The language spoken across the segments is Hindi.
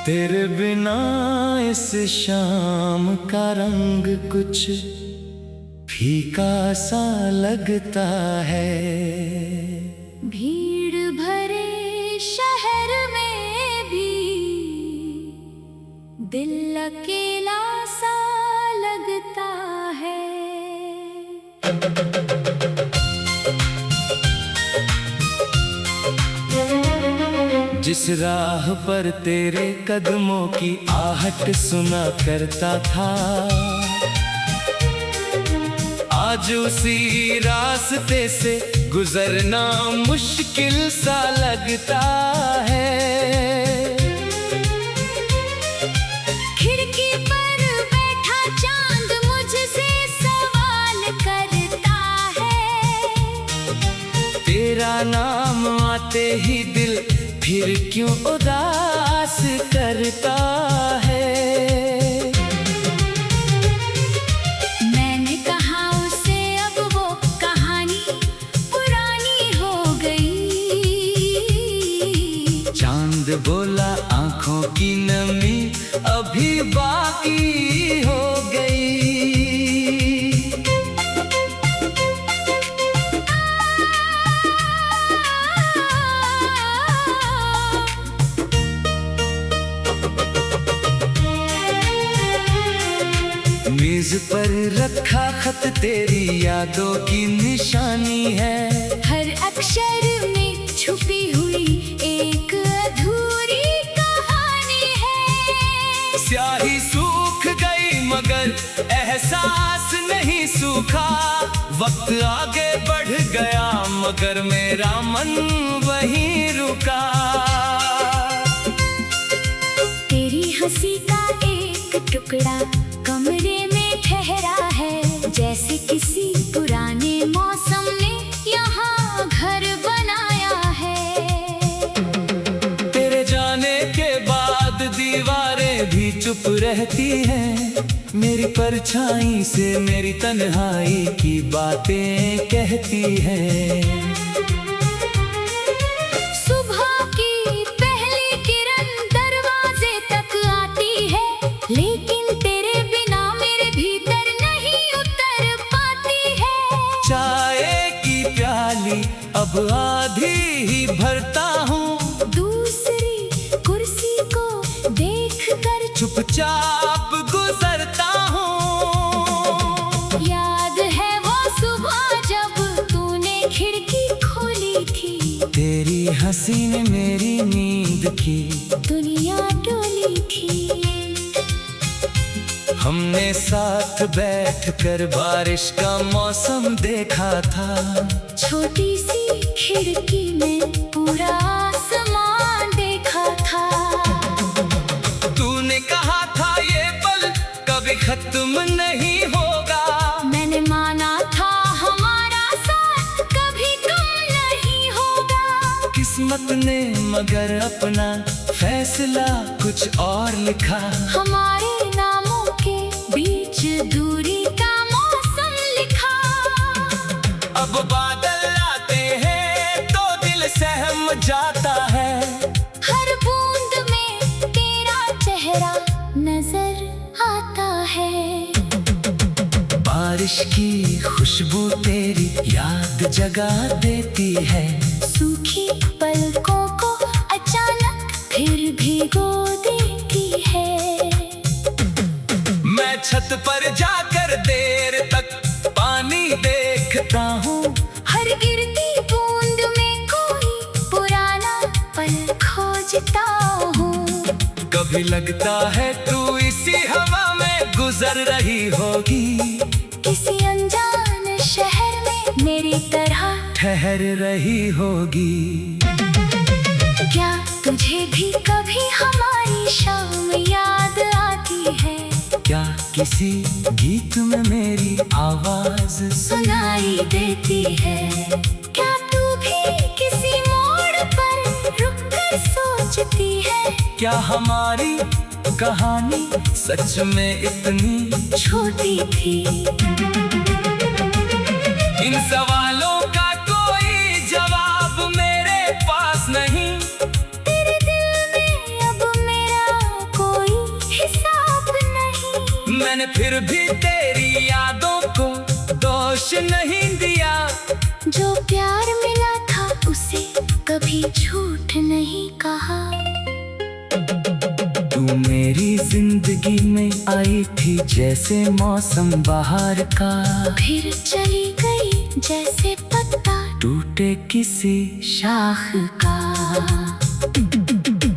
तेरे बिना इस शाम का रंग कुछ फीका सा लगता है। भीड़ भरे शहर में भी दिल अकेला सा लगता है। जिस राह पर तेरे कदमों की आहट सुना करता था, आज उसी रास्ते से गुजरना मुश्किल सा लगता है। खिड़की पर बैठा चांद मुझसे सवाल करता है। तेरा नाम आते ही दिल फिर क्यों उदास करता है। मैंने कहा उसे अब वो कहानी पुरानी हो गई। चांद बोला आंखों की नमी अभी बाकी हो गई। मेज पर रखा खत तेरी यादों की निशानी है। हर अक्षर में छुपी हुई एक अधूरी कहानी है। स्याही सूख गई मगर एहसास नहीं सूखा। वक्त आगे बढ़ गया मगर मेरा मन वहीं रुका। तेरी हंसी का एक टुकड़ा कमरे में ठहरा है। जैसे किसी पुराने मौसम ने यहाँ घर बनाया है। तेरे जाने के बाद दीवारें भी चुप रहती हैं। मेरी परछाई से मेरी तन्हाई की बातें कहती हैं। सुबह की पहली किरण दरवाजे तक आती है, लेकिन तेरे बिना मेरे भीतर नहीं उतर पाती है। चाय की प्याली अब आधी ही भरता हूँ। दूसरी कुर्सी को देखकर चुपचाप गुजरता हूँ। याद है वो सुबह जब तूने खिड़की खोली थी। तेरी हंसी ने मेरी नींद की दुनिया डोली थी। हमने साथ बैठकर बारिश का मौसम देखा था। छोटी सी खिड़की में पूरा आसमान देखा था। तूने कहा था ये पल कभी खत्म नहीं होगा। मैंने माना था हमारा साथ कभी कम नहीं होगा। किस्मत ने मगर अपना फैसला कुछ और लिखा। हमारे नामों के बीच दूरी का मौसम लिखा। अब बादल आते हैं तो दिल सहम जाता है। हर बूंद में तेरा चेहरा नजर आता है। बारिश की खुशबू तेरी याद जगा देती है। सूखी पलकों को अचानक फिर भिगो देती है। मैं छत पर जाकर देर तक पानी देखता हूँ। हर गिरती बूंद में कोई पुराना पल खोजता हूँ। कभी लगता है तू इसी हवा में गुजर रही होगी। किसी अनजान शहर में मेरी तरह ठहर रही होगी। क्या तुझे भी कभी हमारी शाम याद आती है? क्या किसी गीत में मेरी आवाज सुनाई देती है? क्या तू भी किसी मोड़ पर रुक कर सोचती है? क्या हमारी कहानी सच में इतनी छोटी थी? इन सवालों का कोई जवाब मेरे पास नहीं। तेरे दिल में अब मेरा मैंने फिर भी तेरी यादों को दोष नहीं दिया। जो प्यार मिला था उसे कभी झूठ नहीं कहा। तू मेरी जिंदगी में आई थी जैसे मौसम बाहर का, फिर चली गई जैसे पत्ता टूटे किसी शाख का।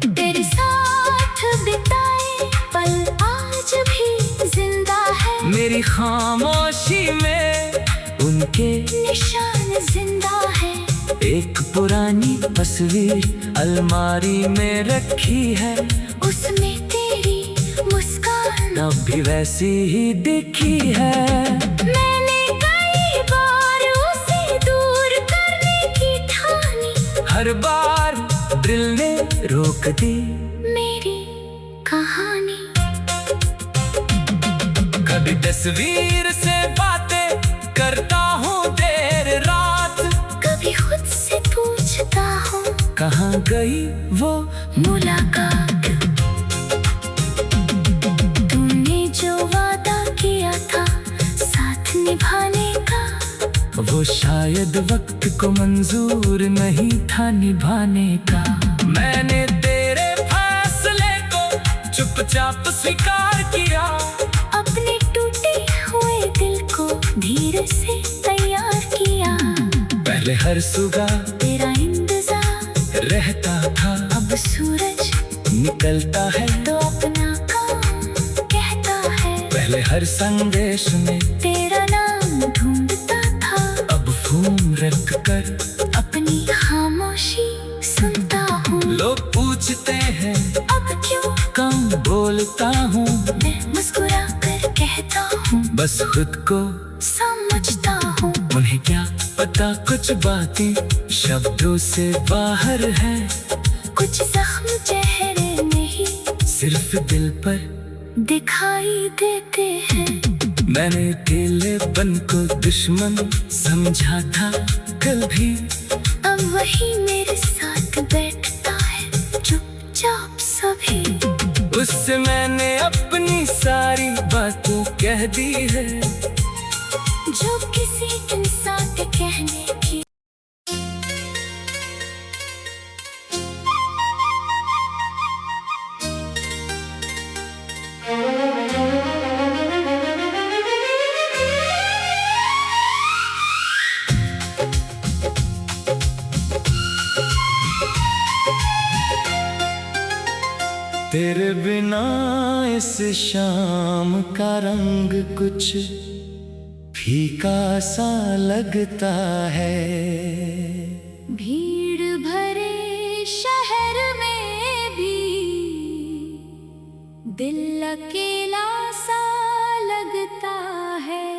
तेरे साथ बिताए पल आज भी जिंदा है, मेरी खामोशी में उनके निशान जिंदा है। एक पुरानी तस्वीर अलमारी में रखी है, उसमें तेरी मुस्कान तब भी वैसी ही दिखी है। मैंने कई बार उसे दूर करने की ठानी, हर बार दिल ने रोक दी मेरी कहानी। कभी तस्वीर से बातें करता हूँ देर रात, कभी खुद से पूछता हूँ कहाँ गई वो मुलाकात। तूने जो वादा किया था साथ निभाने का, वो शायद वक्त को मंजूर नहीं था निभाने का। मैंने तेरे फैसले को चुपचाप स्वीकार किया, अपने टूटे हुए दिल को धीरे से तैयार किया। पहले हर सुबह तेरा इंतजार रहता था, अब सूरज निकलता है तो अपना काम कहता है। पहले हर संदेश में तेरा नाम ढूंढता था, अब फोन रख कर अपनी खामोशी सुनता हूँ। लोग पूछते हैं अब क्यों कम बोलता हूँ, मैं मुस्कुरा कर कहता हूँ बस खुद को समझता हूँ। उन्हें क्या पता कुछ बातें शब्दों से बाहर है, कुछ जख्म चेहरे नहीं सिर्फ दिल पर दिखाई देते हैं। मैंने अकेलेपन को दुश्मन समझा था कल भी, अब वही मेरे साथ बैठता है चुपचाप सभी। उससे मैंने अपनी सारी बातें कह दी है, जो किसी इंसान के कहने की। तेरे बिना इस शाम का रंग कुछ फीका सा लगता है। भीड़ भरे शहर में भी दिल अकेला सा लगता है।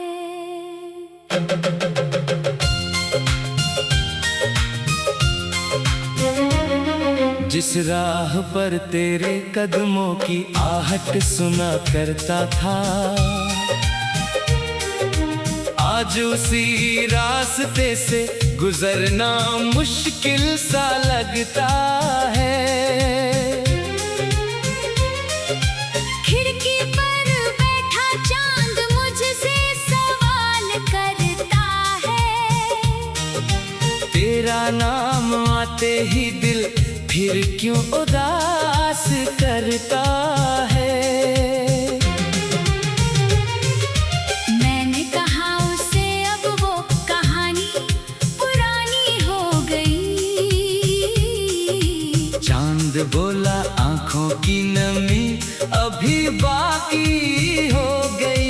जिस राह पर तेरे कदमों की आहट सुना करता था, आज उसी रास्ते से गुजरना मुश्किल सा लगता है। खिड़की पर बैठा चांद मुझसे सवाल करता है, तेरा नाम आते ही दिल फिर क्यों उदास करता है। मैंने कहा उसे अब वो कहानी पुरानी हो गई। चांद बोला आंखों की नमी अभी बाकी हो गई।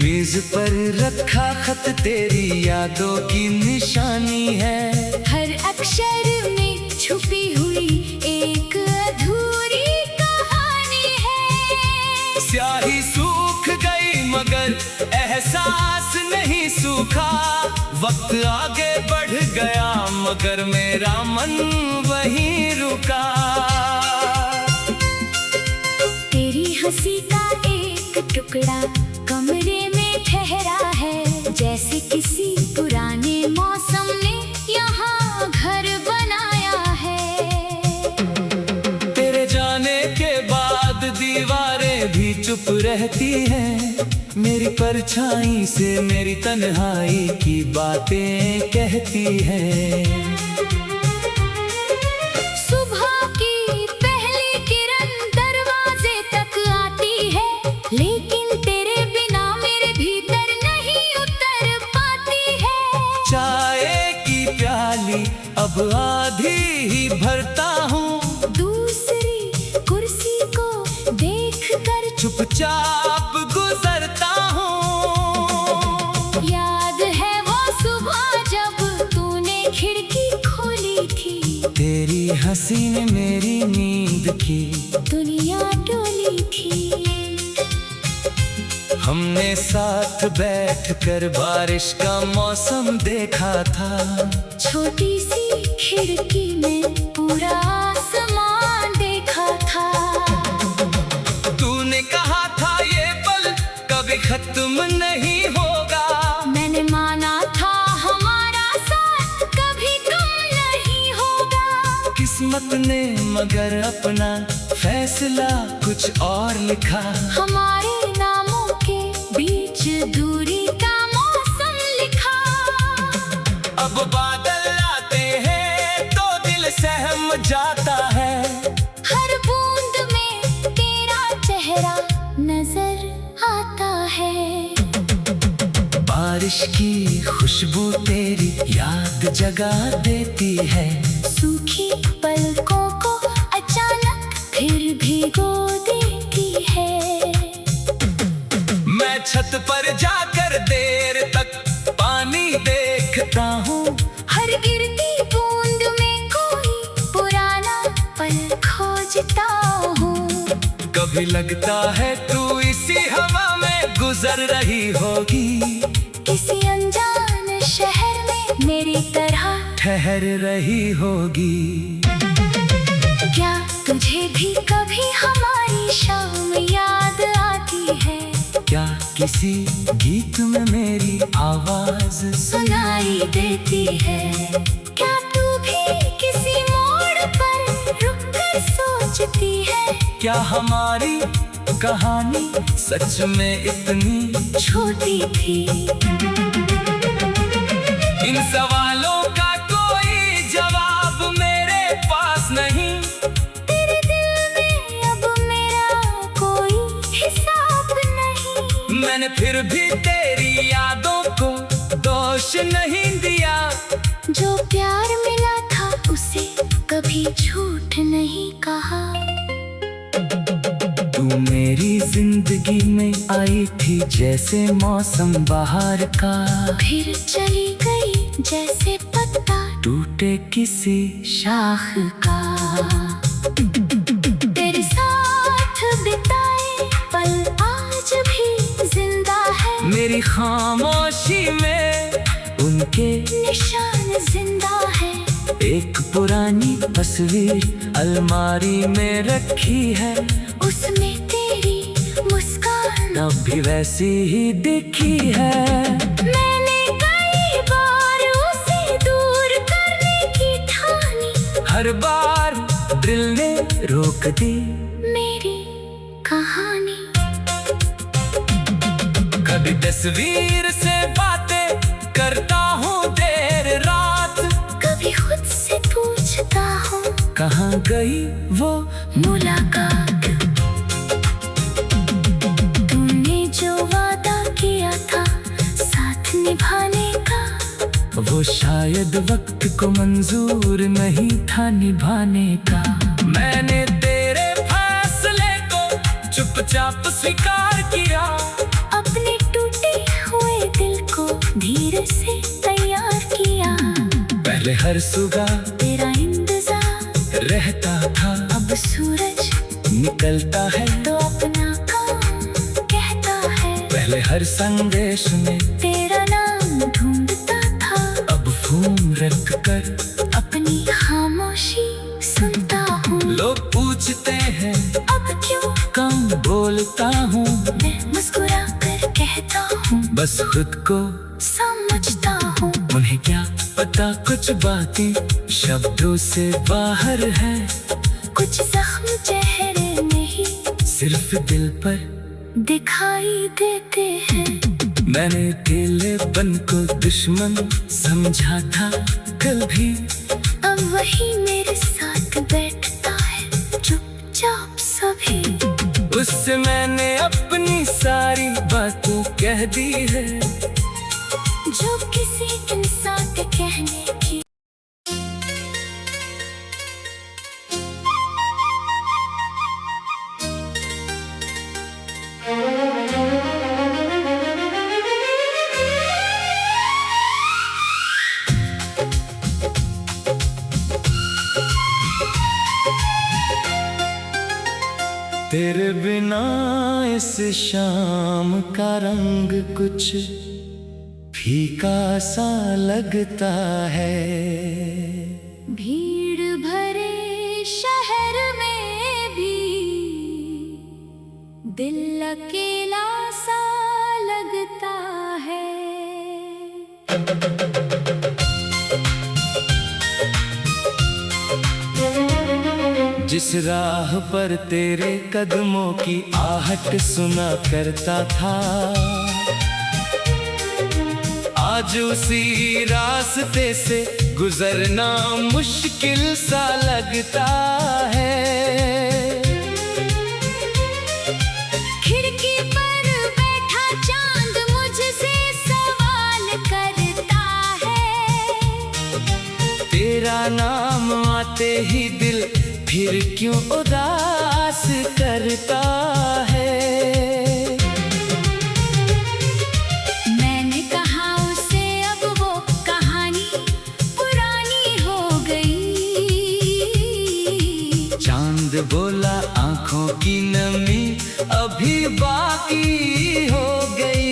मेज पर रखा खत तेरी यादों की निशानी है, हर अक्षर में छुपी हुई एक अधूरी कहानी है। स्याही सूख गई मगर एहसास नहीं सूखा, वक्त आगे बढ़ गया मगर मेरा मन वहीं रुका। तेरी हंसी का एक टुकड़ा कमरे में ठहरा है, जैसे किसी पुराने मौसम ने यहाँ घर बनाया है। तेरे जाने के बाद दीवारें भी चुप रहती हैं, मेरी परछाई से मेरी तन्हाई की बातें कहती हैं। सुबह की पहली किरण दरवाजे तक आती है, लेकिन तेरे बिना मेरे भीतर नहीं उतर पाती है। चाय की प्याली अब आधी ही भरता हूँ, दूसरी कुर्सी को देखकर चुपचाप गुजरता हूँ। याद है वो सुबह जब तूने खिड़की खोली थी, तेरी हंसी ने मेरी नींद की दुनिया डोली थी। हमने साथ बैठकर बारिश का मौसम देखा था, छोटी सी खिड़की में पूरा आसमान देखा था। तूने कहा था ये पल कभी खत्म नहीं होगा, मैंने माना था हमारा साथ कभी कम नहीं होगा। किस्मत ने मगर अपना फैसला कुछ और लिखा। हमारे नामों के बीच दूरी का मौसम लिखा। अब बादल आते हैं तो दिल सहम जाता है, हर बूंद में तेरा चेहरा नजर आता है। बारिश की खुशबू तेरी याद जगा देती है, सूखी पलकों को अचानक फिर भिगो देती है। मैं छत पर जाकर देर तक पानी देखता हूँ, हर गिरती बूंद में कोई पुराना पल खोजता हूँ। कभी लगता है तू इसी हवा में गुजर रही होगी, किसी अनजान शहर में मेरी तरह ठहर रही होगी। क्या तुझे भी कभी हमारी शाम याद आती है? क्या किसी गीत में मेरी आवाज सुनाई देती है? क्या तू भी किसी मोड़ पर रुक कर सोचती है? क्या हमारी कहानी सच में इतनी छोटी थी? इन सवालों का कोई जवाब मेरे पास नहीं, तेरे दिल में अब मेरा कोई हिसाब नहीं। मैंने फिर भी तेरी यादों को दोष नहीं दिया, जो प्यार मिला था उसे कभी झूठ नहीं कहा। तू मेरी जिंदगी में आई थी जैसे मौसम बाहर का, फिर चली गई जैसे पत्ता टूटे किसी शाख का। तेरे साथ बिताए पल आज भी जिंदा है, मेरी खामोशी में उनके निशान जिंदा है। एक पुरानी तस्वीर अलमारी में रखी है, उसमें तेरी मुस्कान अब भी वैसी ही दिखी है। मैंने कई बार उसे दूर करने की ठानी, हर बार दिल ने रोक दी मेरी कहानी। कभी तस्वीर से बातें करता हूँ देर रात, कभी खुद से पूछता हूँ कहाँ गई वो मुलाकात। तुमने जो वादा किया था साथ निभाने का, वो शायद वक्त को मंजूर नहीं था निभाने का। मैंने तेरे फैसले को चुपचाप स्वीकार किया, अपने टूटे हुए दिल को धीरे से तैयार किया। पहले हर सुबह तेरा इंतजार रहता था, अब सूरज निकलता है तो अपना काम कहता है। पहले हर संदेश में तेरा नाम ढूंढता था, अब फोन रख कर अपनी खामोशी सुनता हूँ। लोग पूछते हैं अब क्यों कम बोलता हूँ, मैं मुस्कुरा कर कहता हूँ, बस बस खुद को समझता हूँ। उन्हें क्या पता कुछ बातें शब्दों से बाहर है। कुछ जख्म चेहरे नहीं सिर्फ दिल पर दिखाई देते हैं। मैंने अकेलेपन को दुश्मन समझा था कल भी। अब वही मेरे साथ बैठता है चुपचाप सभी। उससे मैंने अपनी सारी बातें कह दी है जो किसी इंसान के कहने की। तेरे बिना इस शाम का रंग कुछ फीका सा लगता है। भीड़ भरे शहर में भी दिल अकेला सा लगता है। जिस राह पर तेरे कदमों की आहट सुना करता था, आज उसी रास्ते से गुजरना मुश्किल सा लगता है। खिड़की पर बैठा चांद मुझसे सवाल करता है। तेरा नाम आते ही दिल फिर क्यों उदास करता है। मैंने कहा उसे अब वो कहानी पुरानी हो गई। चांद बोला आंखों की नमी अभी बाकी हो गई।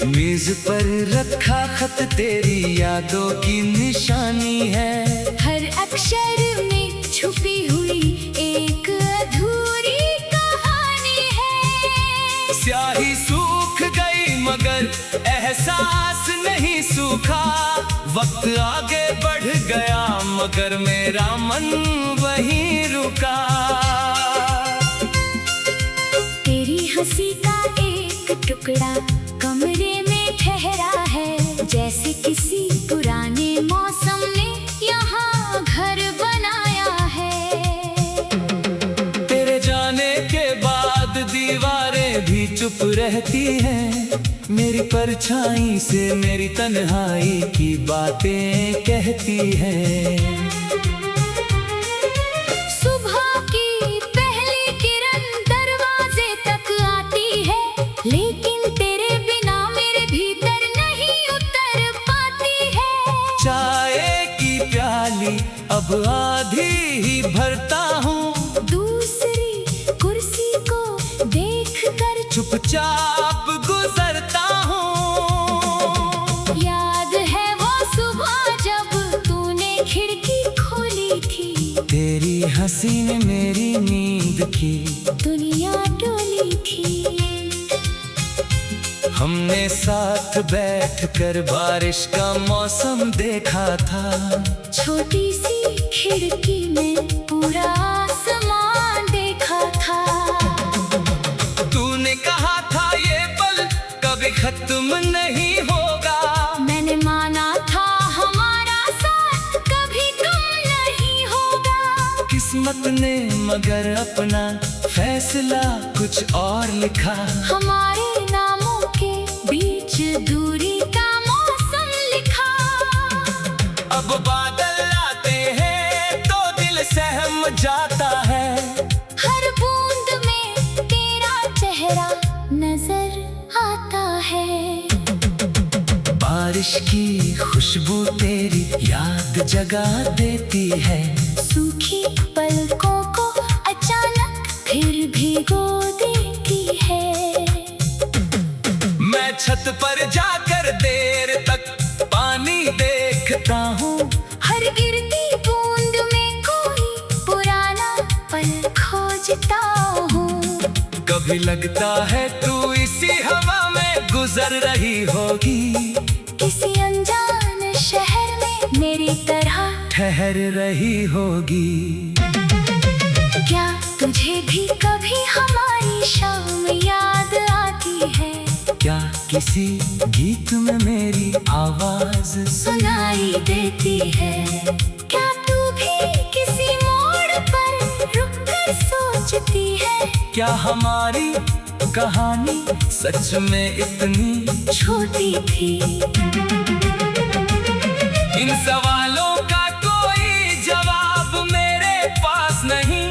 मेज पर रखा खत तेरी यादों की निशानी है। हर अक्षर में छुपी हुई एक अधूरी कहानी है। स्याही सूख गई मगर एहसास नहीं सूखा। वक्त आगे बढ़ गया मगर मेरा मन वहीं रुका। तेरी हंसी का एक टुकड़ा कमरे में ठहरा है। जैसे किसी पुराने मौसम ने यहाँ घर बनाया है। तेरे जाने के बाद दीवारें भी चुप रहती हैं। मेरी परछाई से मेरी तन्हाई की बातें कहती हैं। सुबह की पहली किरण दरवाजे तक आती है, लेकिन तेरे बिना मेरे भीतर नहीं उतर पाती है। चाय की प्याली अब आधी ही भरता हूँ। दूसरी कुर्सी को देखकर चुपचाप गुजरता हूँ। याद है वो सुबह जब तूने खिड़की खोली थी। तेरी हंसी ने मेरी नींद की दुनिया डोली थी। हमने साथ बैठकर बारिश का मौसम देखा था। छोटी सी खिड़की में पूरा आसमान देखा था। तूने कहा था ये पल कभी खत्म नहीं होगा। मैंने माना था हमारा साथ कभी कम नहीं होगा। किस्मत ने मगर अपना फैसला कुछ और लिखा। हमारे नामों के बीच दूरी का मौसम लिखा। अब बादल आते हैं तो दिल सहम जाता है। हर बूंद में तेरा चेहरा नजर आता है। बारिश की खुशबू तेरी याद जगा देती है। सूखी पलकों को अचानक फिर भिगो देती है। मैं छत पर जाकर देख कभी लगता है तू इसी हवा में गुजर रही होगी, किसी अनजान शहर में मेरी तरह ठहर रही होगी। क्या तुझे भी कभी हमारी शाम याद आती है? क्या किसी गीत में मेरी आवाज सुनाई देती है? क्या तू भी किसी मोड़ पर रुक कर सोचती है? क्या हमारी कहानी सच में इतनी छोटी थी? इन सवालों का कोई जवाब मेरे पास नहीं,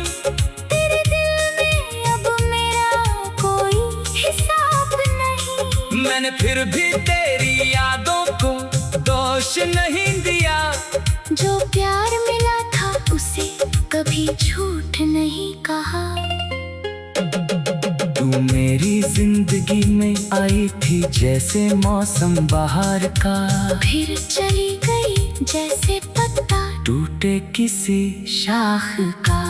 तेरे दिल में अब मेरा कोई हिसाब नहीं। मैंने फिर भी तेरी यादों को दोष नहीं दिया, जो प्यार मिला था उसे कभी झूठ नहीं कहा। तू मेरी जिंदगी में आई थी जैसे मौसम बाहर का, फिर चली गई जैसे पत्ता टूटे किसी शाख का।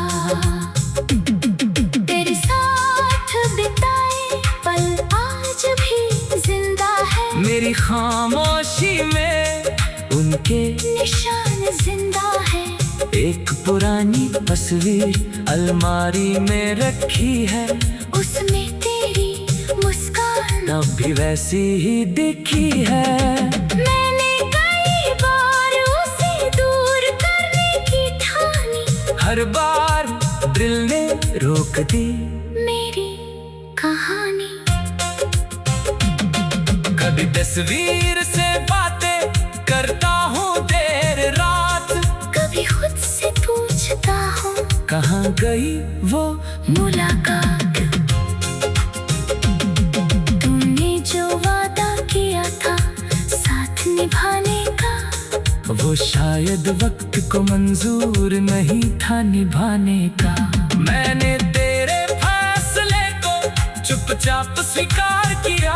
तेरे साथ बिताए पल आज भी जिंदा है, मेरी खामोशी में उनके निशान जिंदा है। एक पुरानी तस्वीर अलमारी में रखी है, उसमें तेरी मुस्कान अब भी वैसी ही दिखी है। मैंने कई बार उसे दूर करने की ठानी, हर बार दिल ने रोक दी मेरी कहानी। कभी तस्वीर से बातें करता हूँ देर रात, कभी खुद से पूछता हूँ कहाँ गई वो मुलाकात। तूने जो वादा किया था साथ निभाने का, वो शायद वक्त को मंजूर नहीं था निभाने का। मैंने तेरे फैसले को चुपचाप स्वीकार किया,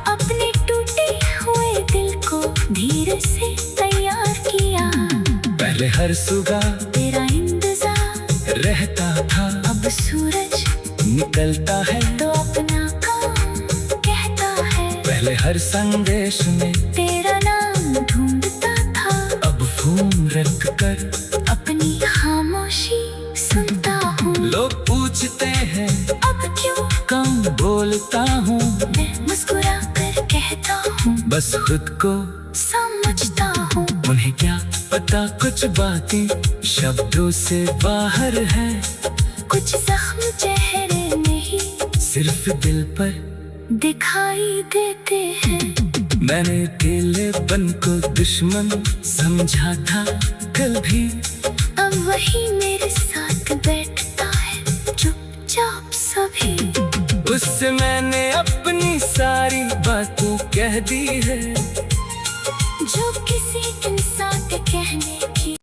अपने टूटे हुए दिल को धीरे से तैयार किया। पहले हर सुबह तेरा इंतजार रहता था, अब सूरज निकलता है तो अपना काम कहता है। पहले हर संदेश में तेरा नाम ढूंढता था, अब फोन रख कर अपनी खामोशी सुनता हूँ। लोग पूछते हैं अब क्यों कम बोलता हूँ, मैं मुस्कुरा कर कहता हूँ बस खुद को समझता हूँ। उन्हें क्या पता कुछ बातें शब्दों से बाहर है, कुछ जख्म चेहरे में ही सिर्फ दिल पर दिखाई देते हैं। मैंने अकेलेपन को दुश्मन समझा था कल भी, अब वही मेरे साथ बैठता है चुपचाप सभी। उससे मैंने अपनी सारी बातें कह दी है, जो किसी इंसान के कहने की।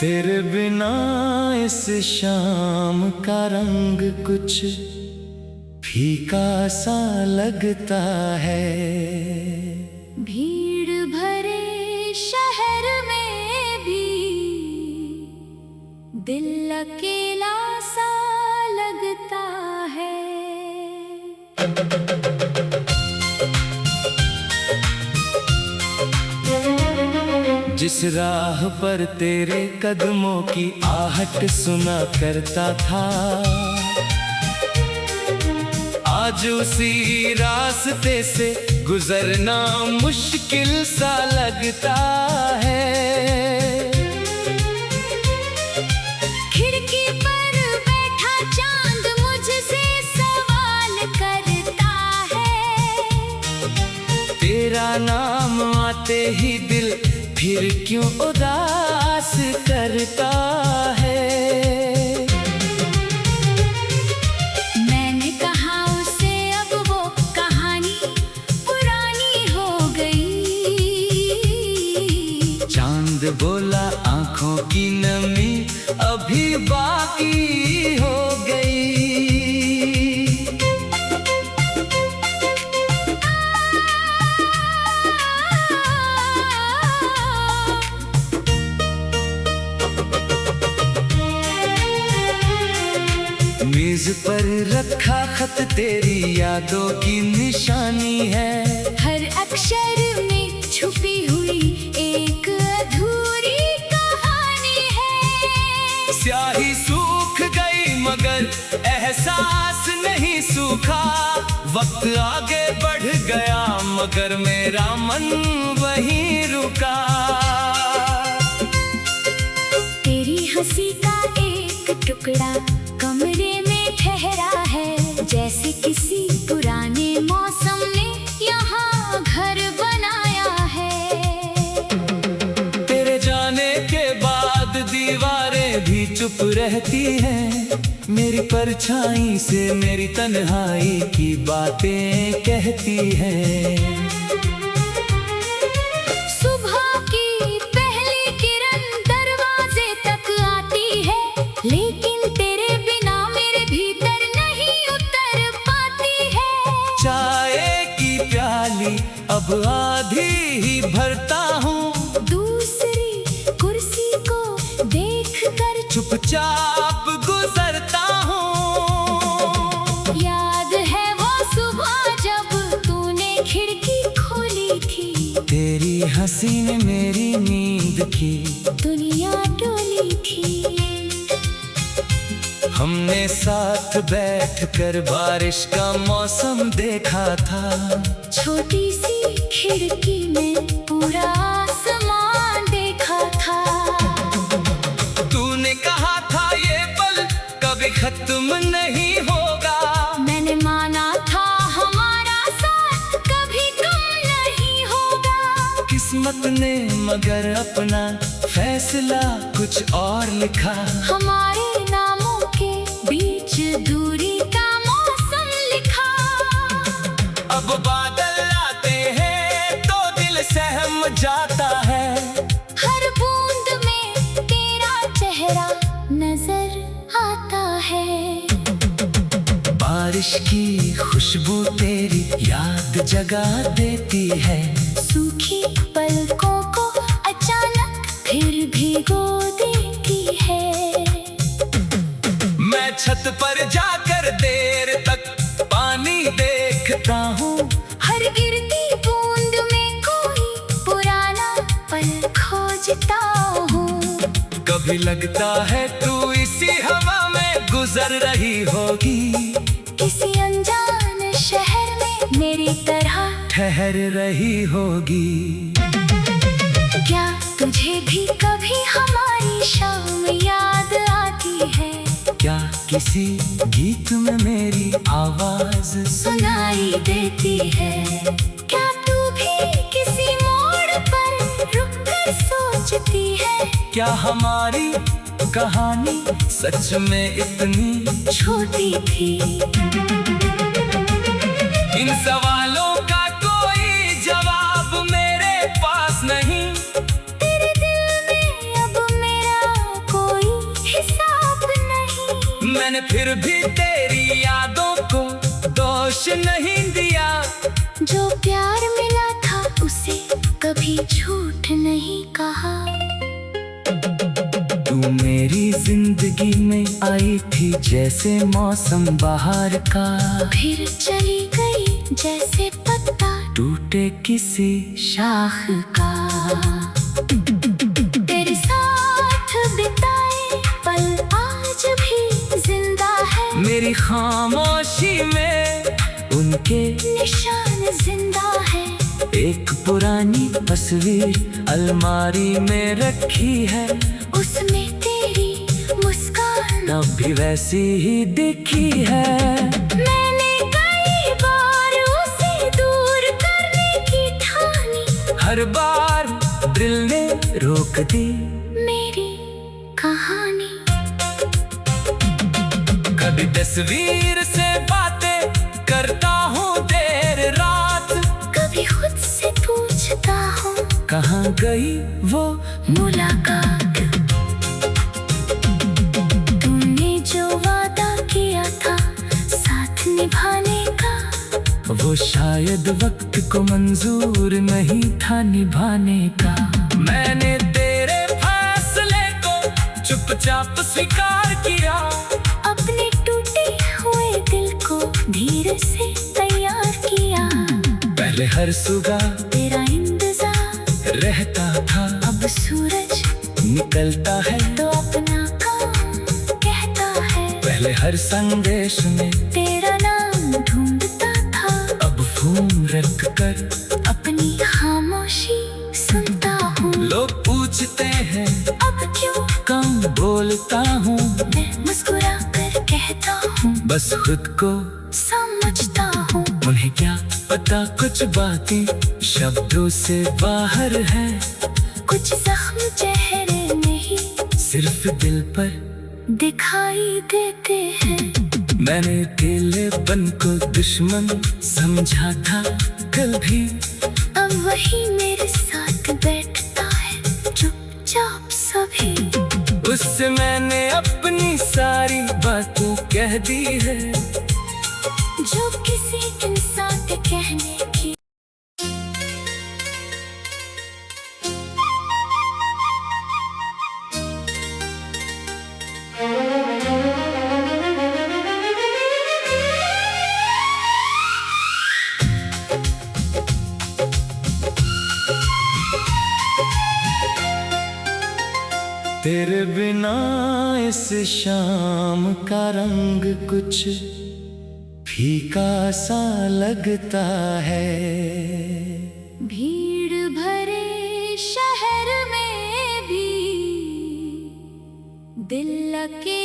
तेरे बिना इस शाम का रंग कुछ फीका सा लगता है। भीड़ भरे शहर में भी दिल अकेला सा लगता है। जिस राह पर तेरे कदमों की आहट सुना करता था, आज उसी रास्ते से गुजरना मुश्किल सा लगता है। खिड़की पर बैठा चांद मुझसे सवाल करता है, तेरा नाम आते ही दिल फिर क्यों उदास करता है। मैंने कहा उसे अब वो कहानी पुरानी हो गई। चांद बोला आंखों की नमी भी बाकी हो गई। मेज पर रखा खत तेरी यादों की निशानी है। हर अक्षर में छुपी हुई एक अधूरी कहानी है। स्याही सूख गई मगर एहसास नहीं सूखा। वक्त आगे बढ़ गया मगर मेरा मन वहीं रुका। तेरी हंसी का एक टुकड़ा कमरे में ठहरा है। जैसे किसी पुराने मौसम ने यहाँ घर बनाया है। तेरे जाने के बाद दीवारें भी चुप रहती हैं। मेरी परछाई से मेरी तन्हाई की बातें कहती हैं। सुबह की पहली किरण दरवाजे तक आती है, लेकिन तेरे बिना मेरे भीतर नहीं उतर पाती है। चाय की प्याली अब आधी ही भरता हूँ। दूसरी कुर्सी को देखकर चुपचाप गुजरता हूँ। याद है वो सुबह जब तूने खिड़की खोली थी। तेरी हंसी ने मेरी नींद की दुनिया डोली थी। हमने साथ बैठकर बारिश का मौसम देखा था। छोटी सी खिड़की में पूरा आसमान देखा था। तूने कहा था ये पल कभी खत्म नहीं होगा। मैंने माना था हमारा साथ कभी कम नहीं होगा। किस्मत ने मगर अपना फैसला कुछ और लिखा। हमारे नामों के बीच दूरी का मौसम लिखा। अब बादल आते हैं तो दिल सहम जाता है। हर बूंद में तेरा चेहरा नजर आता है। बारिश की खुशबू तेरी याद जगा देती है। सूखी पलकों को अचानक फिर भिगो देती है। मैं छत पर जाकर देर तक पानी देखता हूँ। हर गिरती बूंद में कोई पुराना पल खोजता हूँ। कभी लगता है तू इसी हवा में गुजर रही होगी। किसी अनजान शहर में मेरी तरह ठहर रही होगी। क्या तुझे भी कभी हमारी शाम याद आती है? क्या किसी गीत में मेरी आवाज सुनाई देती है? क्या तू भी किसी मोड़ पर रुक कर सोचती है? क्या हमारी कहानी सच में इतनी छोटी थी? इन सवालों का कोई जवाब मेरे पास नहीं। तेरे दिल में अब मेरा कोई हिसाब नहीं। मैंने फिर भी तेरी यादों को दोष नहीं दिया। जो प्यार मिला था उसे कभी झूठ नहीं कहा। तू मेरी जिंदगी में आई थी जैसे मौसम बाहर का। फिर चली गई जैसे पत्ता टूटे किसी शाख का। तेरे साथ बिताए पल आज भी जिंदा है। मेरी खामोशी में उनके निशान जिंदा है। एक पुरानी तस्वीर अलमारी में रखी है। उसमें तेरी मुस्कान तब भी वैसी ही दिखी है। मैंने कई बार उसे दूर करने की ठानी। हर बार दिल ने रोक दी मेरी कहानी। कभी तस्वीर से बातें करता हूँ देर रात। कभी खुद से पूछता हूँ कहाँ गई वो मुलाकात। वो शायद वक्त को मंजूर नहीं था निभाने का। मैंने तेरे फैसले को चुपचाप स्वीकार किया, अपने टूटे हुए दिल को धीरे से तैयार किया। पहले हर सुबह तेरा इंतजार रहता था, अब सूरज निकलता है तो अपना काम कहता है। पहले हर संदेश में तेरा नाम ढूंढता था, अब फोन रख कर अपनी खामोशी सुनता हूँ। लोग पूछते हैं अब क्यों कम बोलता हूँ, मैं मुस्कुरा कर कहता हूँ, बस खुद को समझता हूँ। उन्हें क्या पता कुछ बातें शब्दों से बाहर है, कुछ जख्म चेहरे में ही सिर्फ दिल पर दिखाई देते हैं। मैंने अकेलेपन को दुश्मन समझा था कल भी, अब वही मेरे साथ बैठता है चुपचाप सभी। उससे मैंने अपनी सारी बातें कह दी है, जो किसी इंसान के कहने की। तेरे बिना इस शाम का रंग कुछ फीका सा लगता है। भीड़ भरे शहर में भी दिल अकेला